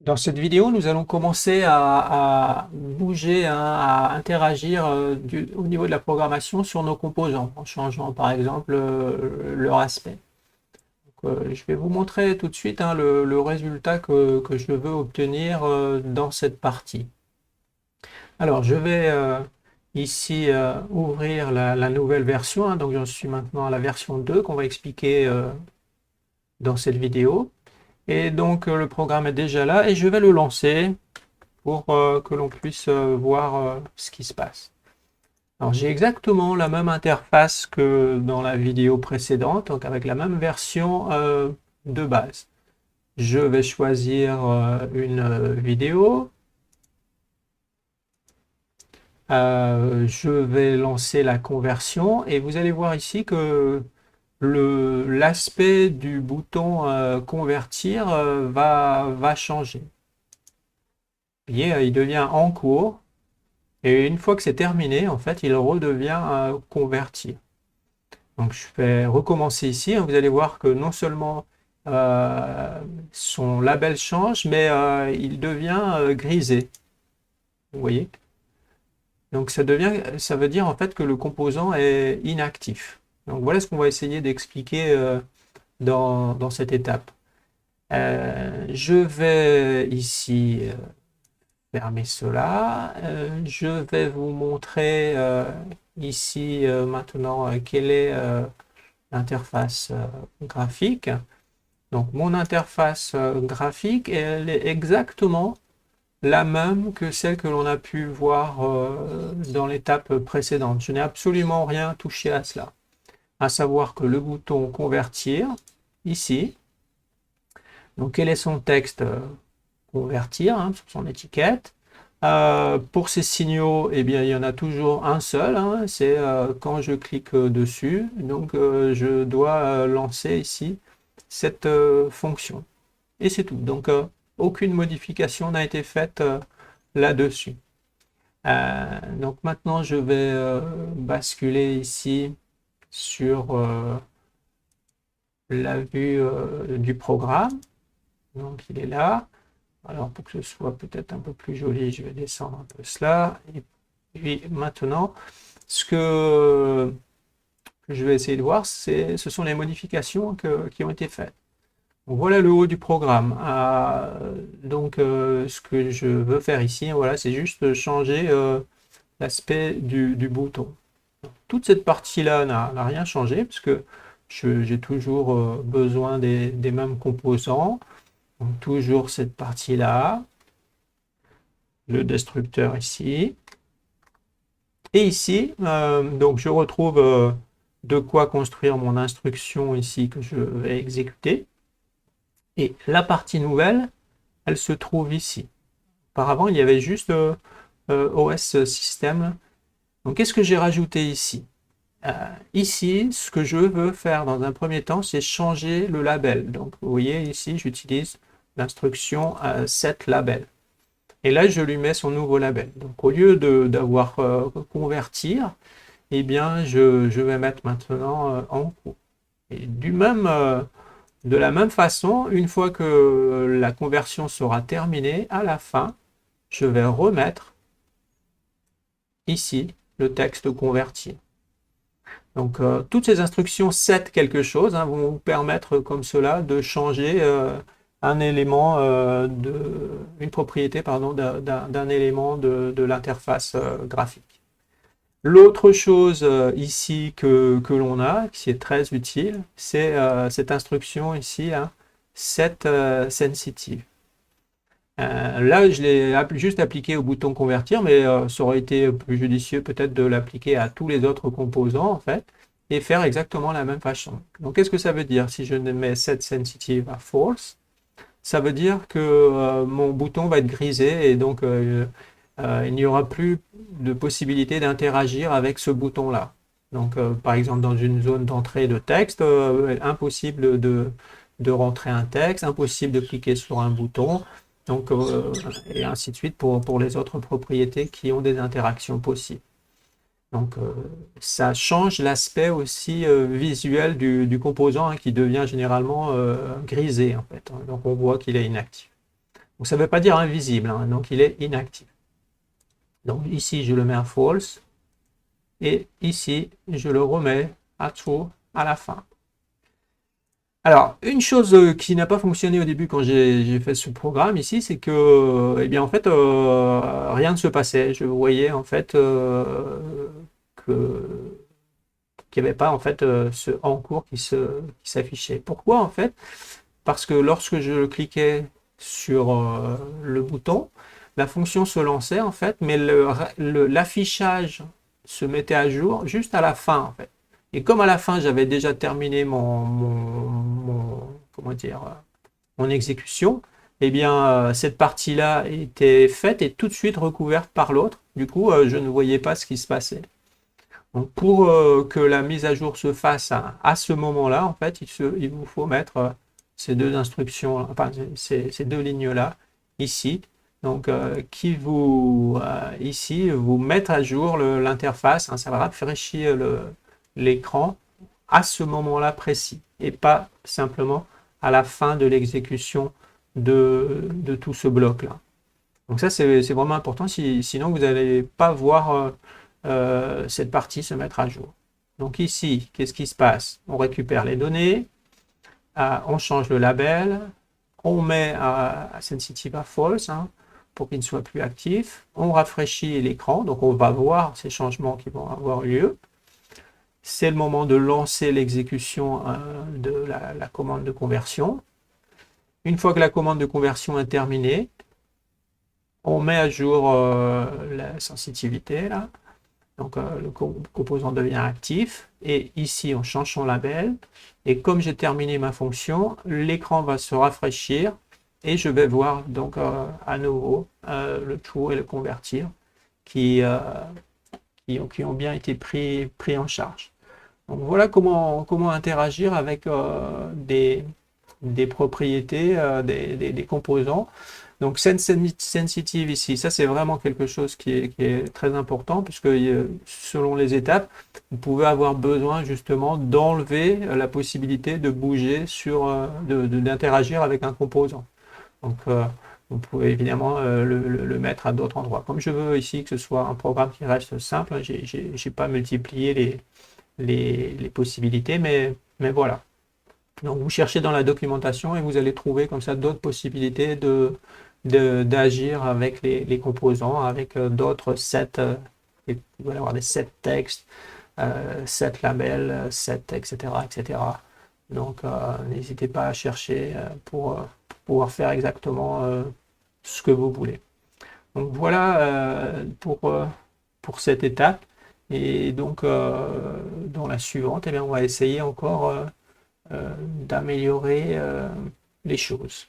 Dans cette vidéo, nous allons commencer à bouger, hein, à interagir au niveau de la programmation sur nos composants, en changeant par exemple leur aspect. Je vais vous montrer tout de suite, hein, le résultat que je veux obtenir dans cette partie. Alors, je vais ici ouvrir la nouvelle version, hein, donc j'en suis maintenant à la version 2 qu'on va expliquer dans cette vidéo. Et donc le programme est déjà là et je vais le lancer pour que l'on puisse voir ce qui se passe. Alors j'ai exactement la même interface que dans la vidéo précédente, donc avec la même version de base. Je vais choisir une vidéo. Je vais lancer la conversion et vous allez voir ici que l'aspect du bouton convertir va changer. Vous voyez, il devient en cours. Et une fois que c'est terminé, en fait, il redevient converti. Donc je vais recommencer ici, hein. Vous allez voir que non seulement son label change, mais il devient grisé. Vous voyez? Donc ça veut dire en fait que le composant est inactif. Donc voilà ce qu'on va essayer d'expliquer dans cette étape. Je vais ici fermer cela. Je vais vous montrer ici maintenant quelle est l'interface graphique. Donc mon interface graphique, elle est exactement la même que celle que l'on a pu voir dans l'étape précédente. Je n'ai absolument rien touché à cela. À savoir que le bouton convertir, ici, donc quel est son texte convertir, hein, sur son étiquette. Pour ces signaux, eh bien, il y en a toujours un seul, hein, c'est quand je clique dessus. Donc, je dois lancer ici cette fonction. Et c'est tout. Donc, aucune modification n'a été faite là-dessus. Donc, maintenant, je vais basculer ici sur la vue du programme. Donc, il est là. Alors, pour que ce soit peut-être un peu plus joli, je vais descendre un peu cela. Et puis maintenant, ce que je vais essayer de voir, ce sont les modifications qui ont été faites. Donc, voilà le haut du programme. Ce que je veux faire ici, voilà, c'est juste changer l'aspect du bouton. Toute cette partie-là n'a rien changé, parce que j'ai toujours besoin des mêmes composants. Donc, toujours cette partie-là. Le destructeur ici. Et ici, donc je retrouve de quoi construire mon instruction ici que je vais exécuter. Et la partie nouvelle, elle se trouve ici. Auparavant, il y avait juste OS System. Donc, qu'est-ce que j'ai rajouté ici? Ici, ce que je veux faire dans un premier temps, c'est changer le label. Donc, vous voyez ici, j'utilise l'instruction set label. Et là, je lui mets son nouveau label. Donc, au lieu d'avoir convertir, eh bien, je vais mettre maintenant en cours. Et de la même façon, une fois que la conversion sera terminée, à la fin, je vais remettre ici le texte converti. Donc, toutes ces instructions set quelque chose, hein, vont vous permettre comme cela de changer un élément une propriété pardon, d'un élément de l'interface graphique. L'autre chose ici que l'on a, qui est très utile, c'est cette instruction ici, hein, set sensitive. Là, je l'ai juste appliqué au bouton convertir, mais ça aurait été plus judicieux peut-être de l'appliquer à tous les autres composants en fait, et faire exactement la même façon. Donc, qu'est-ce que ça veut dire si je mets set sensitive à false? Ça veut dire que mon bouton va être grisé et donc il n'y aura plus de possibilité d'interagir avec ce bouton-là. Donc, par exemple, dans une zone d'entrée de texte, impossible de rentrer un texte, impossible de cliquer sur un bouton, donc, et ainsi de suite pour les autres propriétés qui ont des interactions possibles. Donc, ça change l'aspect aussi visuel du composant, hein, qui devient généralement grisé, en fait. Donc, on voit qu'il est inactif. Donc ça ne veut pas dire invisible, hein, donc il est inactif. Donc ici, je le mets à false. Et ici, je le remets à true à la fin. Alors, une chose qui n'a pas fonctionné au début quand j'ai fait ce programme ici, c'est que, eh bien, en fait, rien ne se passait. Je voyais en fait que qu'il n'y avait pas en fait ce en cours qui s'affichait. Pourquoi en fait? Parce que lorsque je cliquais sur le bouton, la fonction se lançait en fait, mais l'affichage se mettait à jour juste à la fin en fait. Et comme à la fin j'avais déjà terminé comment dire, mon exécution, eh bien cette partie-là était faite et tout de suite recouverte par l'autre. Du coup, je ne voyais pas ce qui se passait. Donc pour que la mise à jour se fasse à ce moment-là, en fait, il vous faut mettre ces deux instructions, enfin ces deux lignes-là, ici, donc qui vous, ici, vous mettre à jour l'interface, hein, ça va rafraîchir l'écran à ce moment-là précis, et pas simplement à la fin de l'exécution de tout ce bloc-là. Donc ça, c'est vraiment important, sinon vous n'allez pas voir cette partie se mettre à jour. Donc ici, qu'est-ce qui se passe? On récupère les données, on change le label, on met à sensitive à false hein, pour qu'il ne soit plus actif, on rafraîchit l'écran, donc on va voir ces changements qui vont avoir lieu. C'est le moment de lancer l'exécution de la commande de conversion. Une fois que la commande de conversion est terminée, on met à jour la sensitivité là. Donc le composant devient actif et ici on change son label et comme j'ai terminé ma fonction, l'écran va se rafraîchir et je vais voir donc à nouveau le true et le convertir qui ont bien été pris en charge. Donc voilà comment interagir avec des propriétés, des composants. Donc sensitive ici, ça c'est vraiment quelque chose qui est très important puisque selon les étapes, vous pouvez avoir besoin justement d'enlever la possibilité de bouger d'interagir avec un composant. Donc vous pouvez évidemment le mettre à d'autres endroits. Comme je veux ici que ce soit un programme qui reste simple, j'ai pas multiplié les possibilités, mais voilà. Donc vous cherchez dans la documentation et vous allez trouver comme ça d'autres possibilités d'agir avec les composants, avec d'autres sets, vous allez avoir des sets textes, sets labels, sets, etc., etc. Donc n'hésitez pas à chercher pour pouvoir faire exactement ce que vous voulez. Donc voilà pour cette étape. Et donc dans la suivante, eh bien, on va essayer encore d'améliorer les choses.